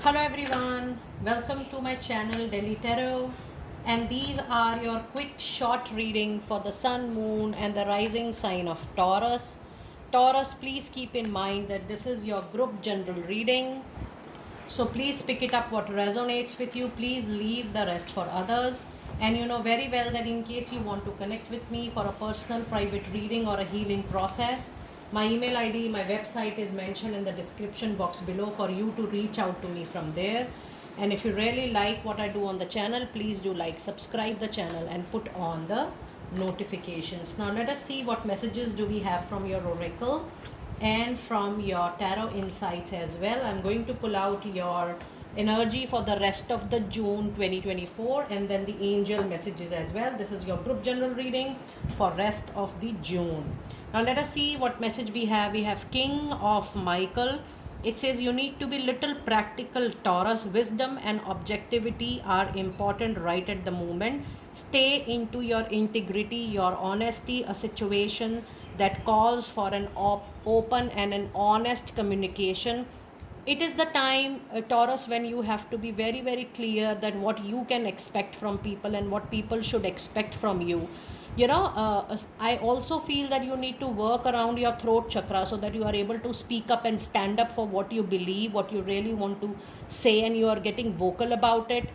Hello everyone, welcome to my channel Delhi Tarot, and these are your quick short reading for the sun, moon and the rising sign of Taurus. Taurus, please keep in mind that this is your group general reading. So please pick it up what resonates with you. Please leave the rest for others. And you know very well that in case you want to connect with me for a personal private reading or a healing process, my email ID, my website is mentioned in the description box below for you to reach out to me from there. And if you really like what I do on the channel, please do like, subscribe the channel and put on the notifications. Now let us see what messages do we have from your oracle and from your tarot insights as well. I'm going to pull out your energy for the rest of the June 2024 and then the angel messages as well. This is your group general reading for rest of the June. Now let us see what message we have. We have King of Michael. It says you need to be little practical, Taurus. Wisdom and objectivity are important right at the moment. Stay into your integrity, your honesty. A situation that calls for an open and an honest communication. It is the time, Taurus, when you have to be very, very clear that what you can expect from people and what people should expect from you. I also feel that you need to work around your throat chakra so that you are able to speak up and stand up for what you believe, what you really want to say, and you are getting vocal about it.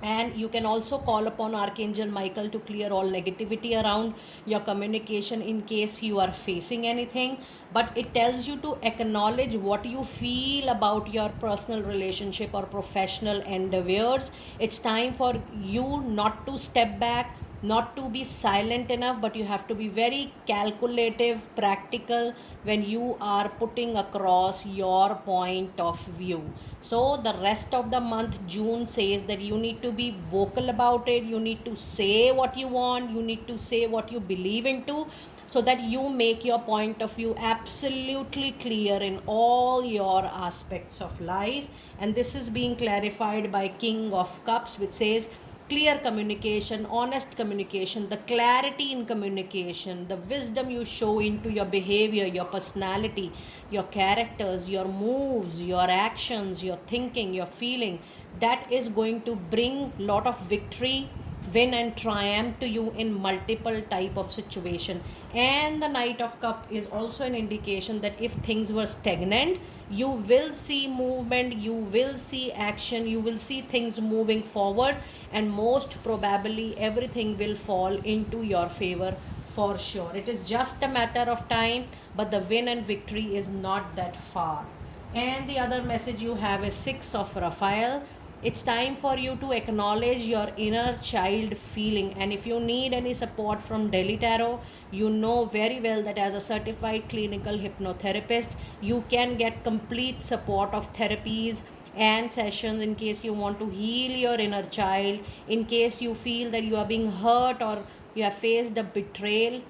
And you can also call upon Archangel Michael to clear all negativity around your communication in case you are facing anything. But it tells you to acknowledge what you feel about your personal relationship or professional endeavors. It's time for you not to step back, not to be silent enough, but you have to be very calculative, practical when you are putting across your point of view. So the rest of the month June says that you need to be vocal about it, you need to say what you want, you need to say what you believe into, so that you make your point of view absolutely clear in all your aspects of life. And this is being clarified by King of Cups, which says clear communication, honest communication, the clarity in communication, the wisdom you show into your behavior, your personality, your characters, your moves, your actions, your thinking, your feeling, that is going to bring lot of victory, win and triumph to you in multiple type of situation. And the Knight of Cup is also an indication that if things were stagnant, you will see movement, you will see action, you will see things moving forward, and most probably everything will fall into your favor for sure. It is just a matter of time, but the win and victory is not that far. And the other message you have is Six of Raphael. It's time for you to acknowledge your inner child feeling. And if you need any support from Delhi Tarot, you know very well that as a certified clinical hypnotherapist, you can get complete support of therapies and sessions in case you want to heal your inner child, in case you feel that you are being hurt or you have faced a betrayal,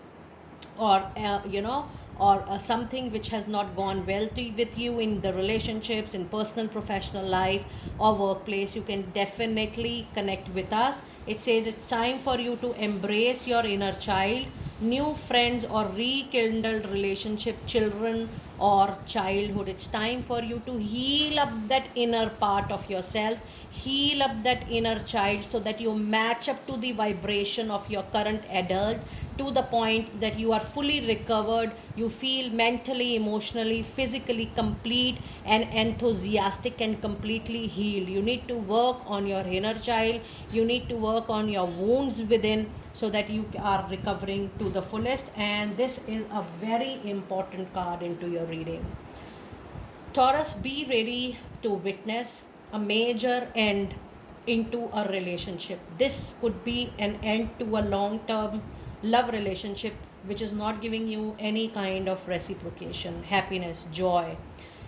or something which has not gone well with you in the relationships, in personal professional life or workplace. You can definitely connect with us. It says it's time for you to embrace your inner child, new friends or rekindled relationship, children or childhood. It's time for you to heal up that inner part of yourself, heal up that inner child, so that you match up to the vibration of your current adult, to the point that you are fully recovered, you feel mentally, emotionally, physically complete and enthusiastic and completely healed. You need to work on your inner child, you need to work on your wounds within, so that you are recovering to the fullest. And this is a very important card into your reading. Taurus, be ready to witness a major end into a relationship. This could be an end to a long term love relationship which is not giving you any kind of reciprocation, happiness, joy.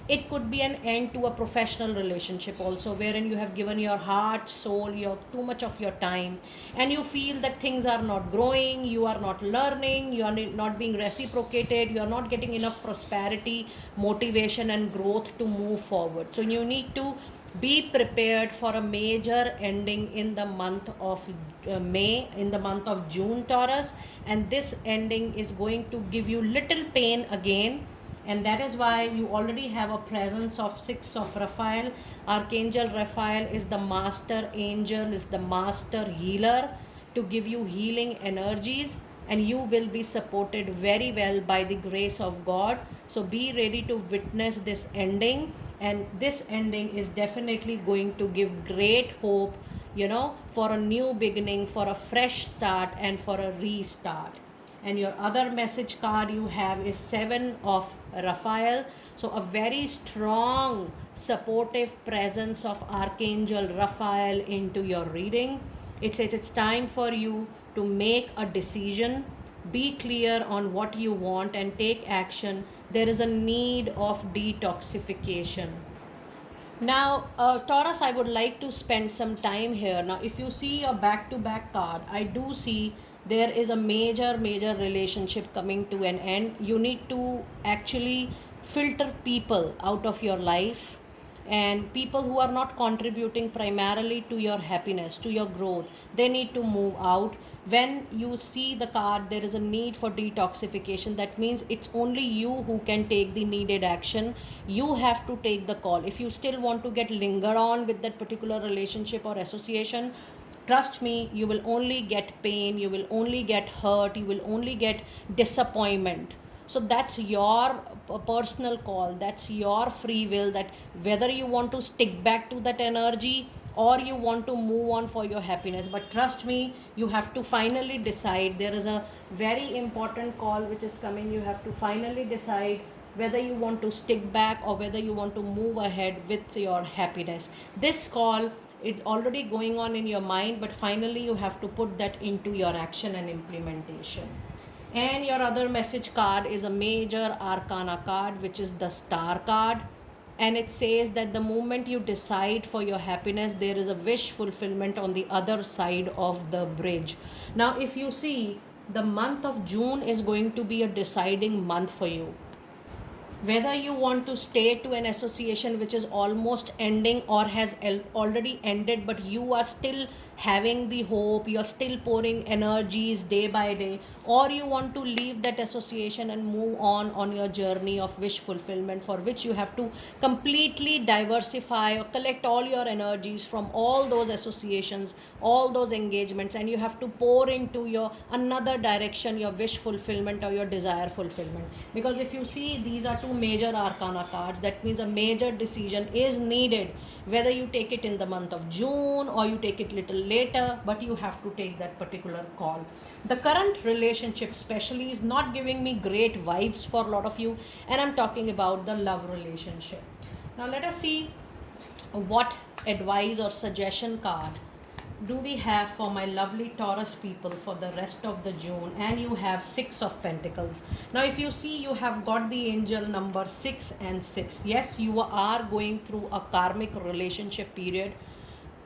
It could be an end to a professional relationship also, wherein you have given your heart, soul, your too much of your time, and you feel that things are not growing, you are not learning, you are not being reciprocated, you are not getting enough prosperity, motivation and growth to move forward. So you need to be prepared for a major ending in the month of May, in the month of June, Taurus. And this ending is going to give you little pain again, and that is why you already have a presence of 6 of Raphael. Archangel Raphael is the master angel, is the master healer to give you healing energies, and you will be supported very well by the grace of God. So be ready to witness this ending, and this ending is definitely going to give great hope, for a new beginning, for a fresh start, and for a restart. And your other message card you have is 7 of Raphael. So a very strong supportive presence of Archangel Raphael into your reading. It says it's time for you to make a decision, be clear on what you want, and take action. There is a need of detoxification. Now, Taurus, I would like to spend some time here. Now, if you see your back to back card, I do see there is a major relationship coming to an end. You need to actually filter people out of your life, and people who are not contributing primarily to your happiness, to your growth, they need to move out. When you see the card, there is a need for detoxification. That means it's only you who can take the needed action. You have to take the call. If you still want to get lingered on with that particular relationship or association, trust me, you will only get pain, you will only get hurt, you will only get disappointment. So that's your personal call, that's your free will, that whether you want to stick back to that energy or you want to move on for your happiness. But trust me, you have to finally decide. There is a very important call which is coming. You have to finally decide whether you want to stick back or whether you want to move ahead with your happiness. This call, it's already going on in your mind, but finally you have to put that into your action and implementation. And your other message card is a major arcana card, which is the star card. And it says that the moment you decide for your happiness, there is a wish fulfillment on the other side of the bridge. Now, if you see, the month of June is going to be a deciding month for you, whether you want to stay to an association which is almost ending or has already ended, but you are still having the hope, you are still pouring energies day by day, or you want to leave that association and move on your journey of wish fulfillment, for which you have to completely diversify or collect all your energies from all those associations, all those engagements, and you have to pour into your another direction, your wish fulfillment or your desire fulfillment. Because if you see, these are two major arcana cards. That means a major decision is needed, whether you take it in the month of June or you take it little later, but you have to take that particular call. The current relationship especially is not giving me great vibes for a lot of you, and I'm talking about the love relationship. Now let us see what advice or suggestion card do we have for my lovely Taurus people for the rest of the June. And you have 6 of Pentacles. Now if you see, you have got the angel number 6 and 6. Yes, you are going through a karmic relationship period.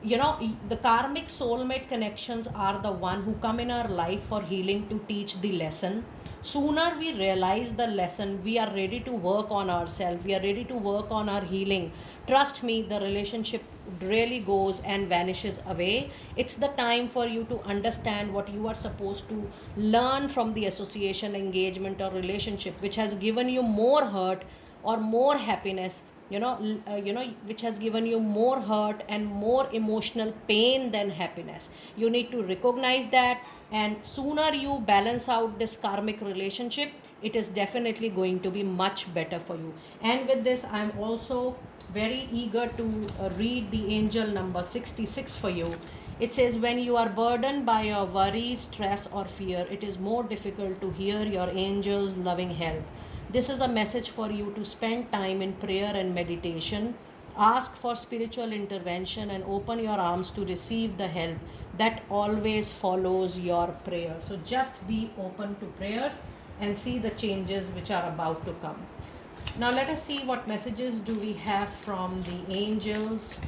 The karmic soulmate connections are the one who come in our life for healing, to teach the lesson. Sooner we realize the lesson, we are ready to work on ourselves, we are ready to work on our healing. Trust me, the relationship really goes and vanishes away. It's the time for you to understand what you are supposed to learn from the association, engagement, or relationship which has given you more hurt or more happiness, which has given you more hurt and more emotional pain than happiness. You need to recognize that, and sooner you balance out this karmic relationship, it is definitely going to be much better for you. And with this, I'm also very eager to read the angel number 66 for you. It says, when you are burdened by your worry, stress, or fear, it is more difficult to hear your angel's loving help. This is a message for you to spend time in prayer and meditation. Ask for spiritual intervention and open your arms to receive the help that always follows your prayer. So just be open to prayers and see the changes which are about to come. Now let us see what messages do we have from the angels.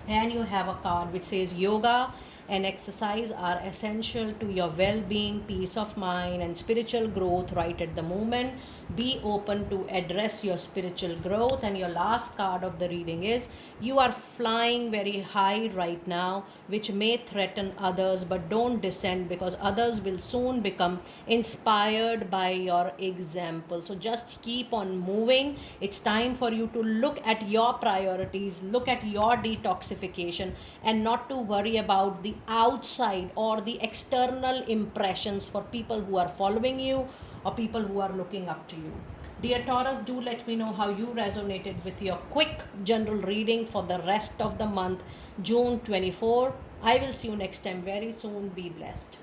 And you have a card which says yoga and exercise are essential to your well being, peace of mind, and spiritual growth right at the moment. Be open to address your spiritual growth. And your last card of the reading is you are flying very high right now, which may threaten others, but don't descend because others will soon become inspired by your example. So just keep on moving. It's time for you to look at your priorities, look at your detoxification, and not to worry about the outside or the external impressions for people who are following you or people who are looking up to you. Dear Taurus, do let me know how you resonated with your quick general reading for the rest of the month, June 24. I will see you next time very soon. Be blessed.